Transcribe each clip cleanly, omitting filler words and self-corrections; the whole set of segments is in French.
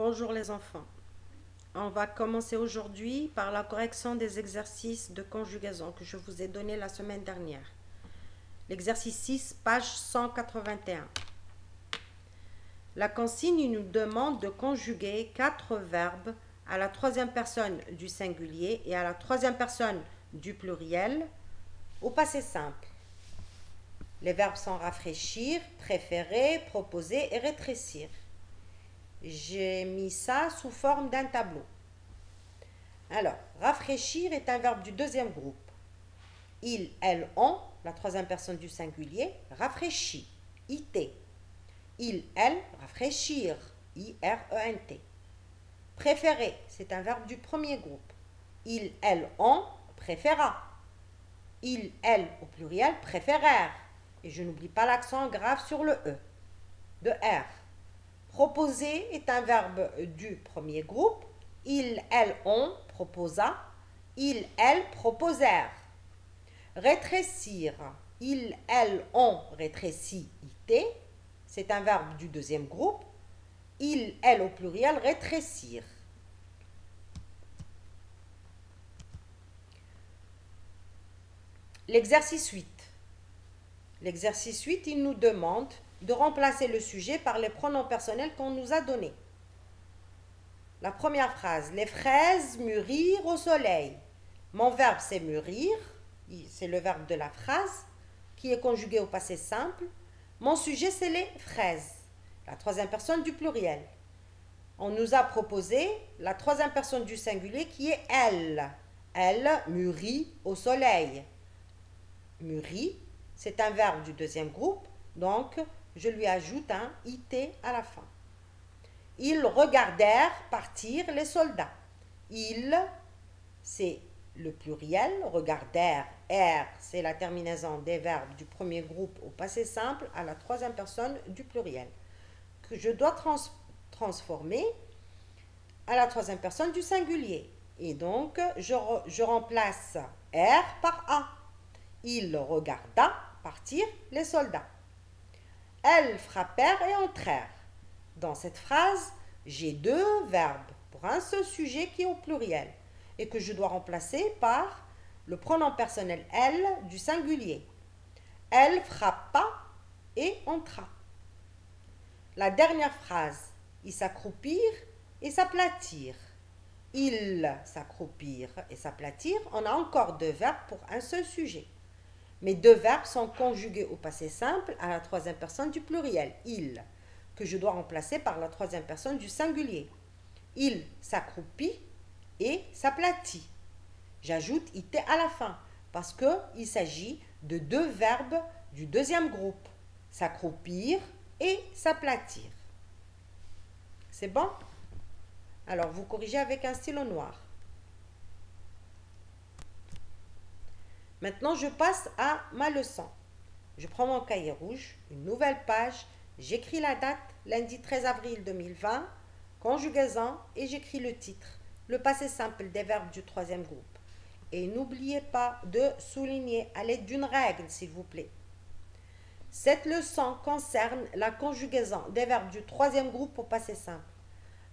Bonjour les enfants. On va commencer aujourd'hui par la correction des exercices de conjugaison que je vous ai donné la semaine dernière. L'exercice 6, page 181. La consigne nous demande de conjuguer 4 verbes à la troisième personne du singulier et à la troisième personne du pluriel au passé simple. Les verbes sont rafraîchir, préférer, proposer et rétrécir. J'ai mis ça sous forme d'un tableau. Alors, rafraîchir est un verbe du deuxième groupe. Il, elle, on, la troisième personne du singulier, rafraîchit, it. Il, elle, rafraîchir, irent. Préférer, c'est un verbe du premier groupe. Il, elle, on, préféra. Il, elle, au pluriel, préférèrent. Et je n'oublie pas l'accent grave sur le E, de R. Proposer est un verbe du premier groupe. Il, elle, on proposa. Il, elles proposèrent. Rétrécir. Il, elles, on rétrécit, it. C'est un verbe du deuxième groupe. Il, elles au pluriel, rétrécir. L'exercice 8. L'exercice 8, il nous demande de remplacer le sujet par les pronoms personnels qu'on nous a donnés. La première phrase, les fraises mûrirent au soleil. Mon verbe, c'est mûrir, c'est le verbe de la phrase qui est conjugué au passé simple. Mon sujet, c'est les fraises, la troisième personne du pluriel. On nous a proposé la troisième personne du singulier qui est elle. Elle mûrit au soleil. Mûrit, c'est un verbe du deuxième groupe, donc je lui ajoute un it à la fin. Ils regardèrent partir les soldats. Ils, c'est le pluriel, regardèrent, R, c'est la terminaison des verbes du premier groupe au passé simple à la troisième personne du pluriel, que je dois transformer à la troisième personne du singulier. Et donc, je remplace R par A. Il regarda partir les soldats. Elles frappèrent et entrèrent. Dans cette phrase, j'ai deux verbes pour un seul sujet qui est au pluriel et que je dois remplacer par le pronom personnel elle du singulier. Elle frappa et entra. La dernière phrase, ils s'accroupirent et s'aplatirent. Ils s'accroupirent et s'aplatirent. On a encore deux verbes pour un seul sujet. Mes deux verbes sont conjugués au passé simple à la troisième personne du pluriel, il, que je dois remplacer par la troisième personne du singulier. Il s'accroupit et s'aplatit. J'ajoute it à la fin parce qu'il s'agit de deux verbes du deuxième groupe, s'accroupir et s'aplatir. C'est bon? Alors vous corrigez avec un stylo noir. Maintenant, je passe à ma leçon. Je prends mon cahier rouge, une nouvelle page, j'écris la date, lundi 13 avril 2020, conjugaison, et j'écris le titre, le passé simple des verbes du troisième groupe. Et n'oubliez pas de souligner à l'aide d'une règle, s'il vous plaît. Cette leçon concerne la conjugaison des verbes du troisième groupe au passé simple.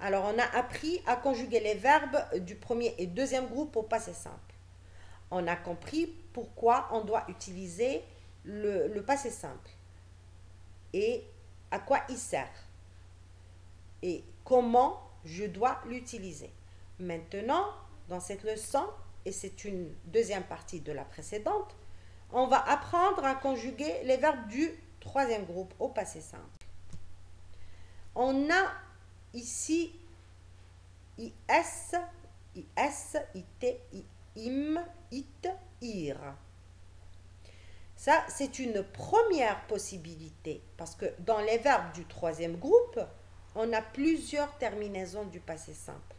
Alors, on a appris à conjuguer les verbes du premier et deuxième groupe au passé simple. On a compris pourquoi on doit utiliser le passé simple et à quoi il sert et comment je dois l'utiliser. Maintenant, dans cette leçon, et c'est une deuxième partie de la précédente, on va apprendre à conjuguer les verbes du troisième groupe au passé simple. On a ici is, it, im, it, ir. Ça, c'est une première possibilité parce que dans les verbes du troisième groupe, on a plusieurs terminaisons du passé simple.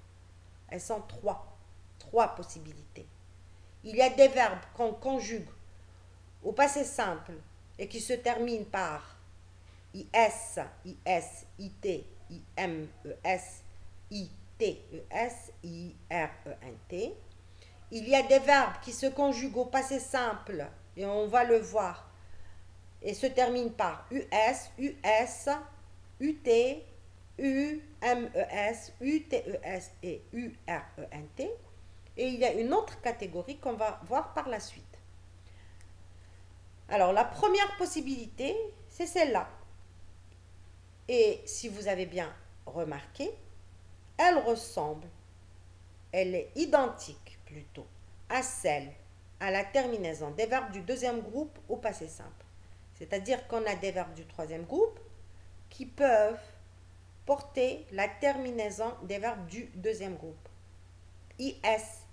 Elles sont trois possibilités. Il y a des verbes qu'on conjugue au passé simple et qui se terminent par is, it, im, it, irent. Il y a des verbes qui se conjuguent au passé simple, et on va le voir, et se terminent par us, ut, U-M-E-S, U-T-E-S et U-R-E-N-T. Et il y a une autre catégorie qu'on va voir par la suite. Alors, la première possibilité, c'est celle-là. Et si vous avez bien remarqué, elle ressemble, elle est identique plutôt à celle, à la terminaison des verbes du deuxième groupe au passé simple. C'est-à-dire qu'on a des verbes du troisième groupe qui peuvent porter la terminaison des verbes du deuxième groupe. IS,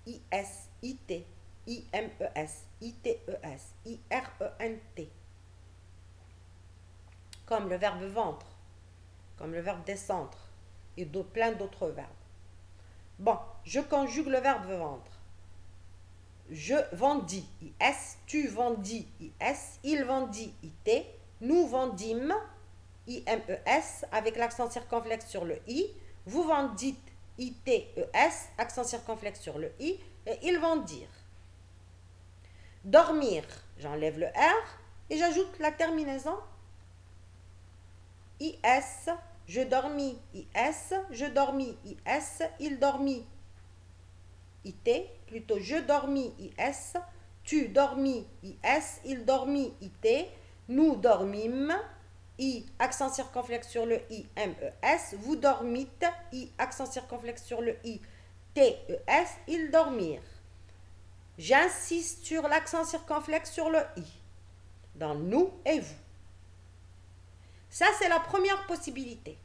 IS, IT, IMES, ITES, IRENT. Comme le verbe vendre, comme le verbe descendre et plein d'autres verbes. Bon, je conjugue le verbe vendre. Je vendis, IS, tu vendis, IS, il vendit, IT, nous vendîmes, IMES, avec l'accent circonflexe sur le I, vous vendîtes, ITES, accent circonflexe sur le I, et ils vendirent. Dormir, j'enlève le R et j'ajoute la terminaison IS, je dormis, IS, je dormis, IS, il dormit, IT, plutôt je dormis, IS, tu dormis, IS, il dormit, IT, nous dormîmes, I, accent circonflexe sur le I, MES, vous dormîtes, I, accent circonflexe sur le I, TES, ils dormirent. J'insiste sur l'accent circonflexe sur le I, dans nous et vous. Ça, c'est la première possibilité.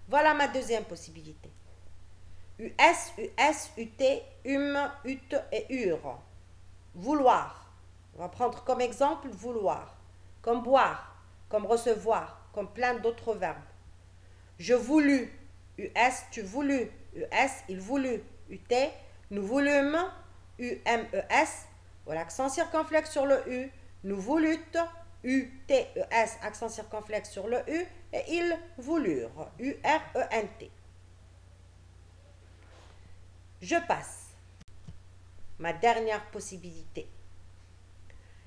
Voilà ma deuxième possibilité. US, US, UT, UT et UR. Vouloir. On va prendre comme exemple vouloir. Comme boire, comme recevoir, comme plein d'autres verbes. Je voulus. US, tu voulus. US, il voulut. UT, nous voulûmes. UMES, l'accent circonflexe sur le U. Nous voulûtes. UTES, accent circonflexe sur le U, et ils voulurent, URENT. Je passe. Ma dernière possibilité.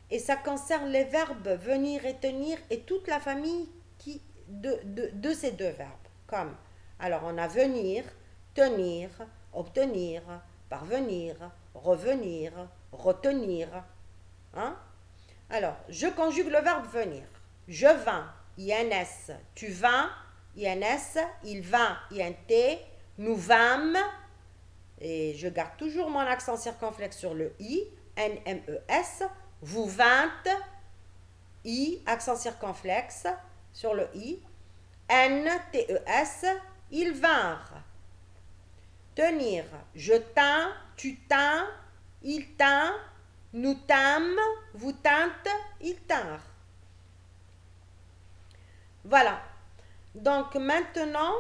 Et ça concerne les verbes venir et tenir et toute la famille de ces deux verbes. Comme, alors on a venir, tenir, obtenir, parvenir, revenir, retenir. Hein? Alors, je conjugue le verbe venir. Je vins, INS. Tu vins, INS. Il vint, INT. Nous vîmes. Et je garde toujours mon accent circonflexe sur le I, NMES. Vous vîntes, I, accent circonflexe sur le I. NTES. Ils vinrent. Tenir. Je tins, tu tins, il tint. Nous tîmes, vous tîntes, ils tinrent. Voilà. Donc maintenant,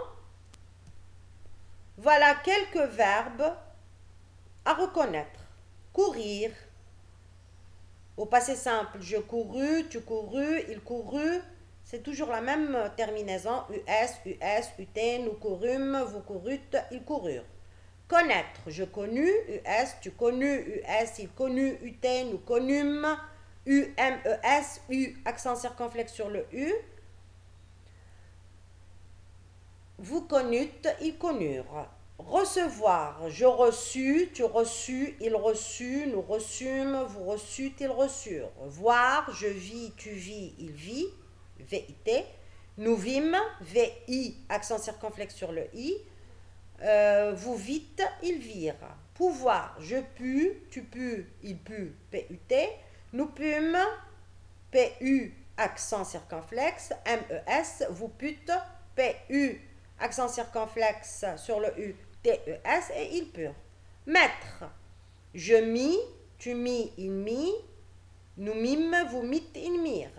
voilà quelques verbes à reconnaître. Courir. Au passé simple, je courus, tu courus, il courut. C'est toujours la même terminaison. US, US, UT, nous courûmes, vous courûtes, ils coururent. Connaître, je connus, US, tu connus, US, il connut, UT, nous connûmes, UMES, U, accent circonflexe sur le U. Vous connûtes, ils connurent. Recevoir, je reçus, tu reçus, il reçut, nous reçûmes, vous reçûtes, ils reçurent. Voir, je vis, tu vis, il vit, VIT. Nous vîmes, VI, accent circonflexe sur le I. Vous vîtes, ils virent. Pouvoir, je pus, tu pus, il put, PUT. Nous pûmes, PU, accent circonflexe, MES. Vous pûtes, PU, accent circonflexe sur le U, TES. Et ils purent. Mettre, je mis, tu mis, il mit. Nous mîmes, vous mîtes, ils mirent.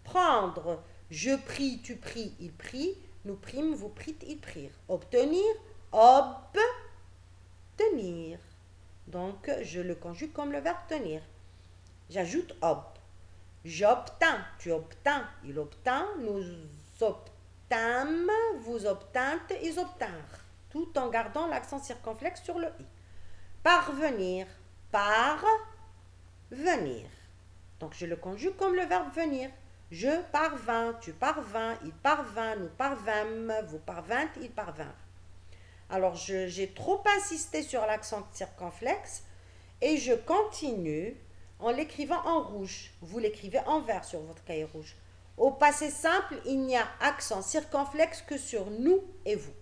Prendre, je pris, tu pris, il prit. Nous prîmes, vous prîtes, ils prirent. Obtenir, obtenir. Donc, je le conjugue comme le verbe tenir. J'ajoute ob. J'obtins, tu obtins, il obtint, nous obtîmes, vous obtîntes, ils obtinrent. Tout en gardant l'accent circonflexe sur le i. Parvenir, parvenir. Donc, je le conjugue comme le verbe venir. Je parvins, tu parvins, il parvint, nous parvîmes, vous parvîntes, ils parvinrent. Alors, j'ai trop insisté sur l'accent circonflexe et je continue en l'écrivant en rouge. Vous l'écrivez en vert sur votre cahier rouge. Au passé simple, il n'y a accent circonflexe que sur nous et vous.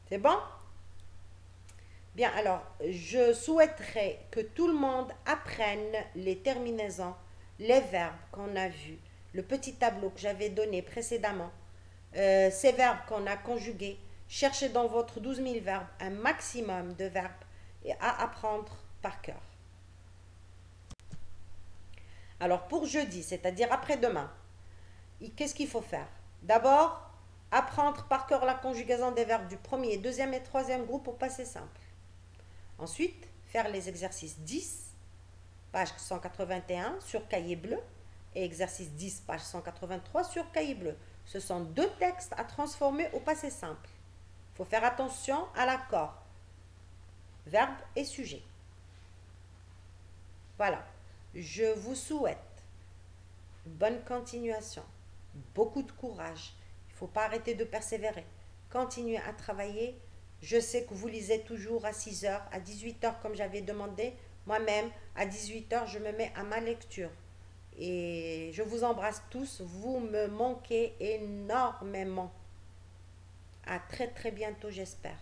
C'est bon? Bien, alors, je souhaiterais que tout le monde apprenne les terminaisons, les verbes qu'on a vus, le petit tableau que j'avais donné précédemment, ces verbes qu'on a conjugués. Cherchez dans votre 12 000 verbes un maximum de verbes et à apprendre par cœur. Alors, pour jeudi, c'est-à-dire après-demain, qu'est-ce qu'il faut faire? D'abord, apprendre par cœur la conjugaison des verbes du premier, deuxième et troisième groupe au passé simple. Ensuite, faire les exercices 10, page 181 sur cahier bleu et exercice 10, page 183 sur cahier bleu. Ce sont deux textes à transformer au passé simple. Il faut faire attention à l'accord, verbe et sujet. Voilà, je vous souhaite bonne continuation, beaucoup de courage. Il ne faut pas arrêter de persévérer. Continuez à travailler. Je sais que vous lisez toujours à 6 heures, à 18 heures comme j'avais demandé. Moi-même, à 18 heures, je me mets à ma lecture. Et je vous embrasse tous. Vous me manquez énormément. À très très bientôt, j'espère.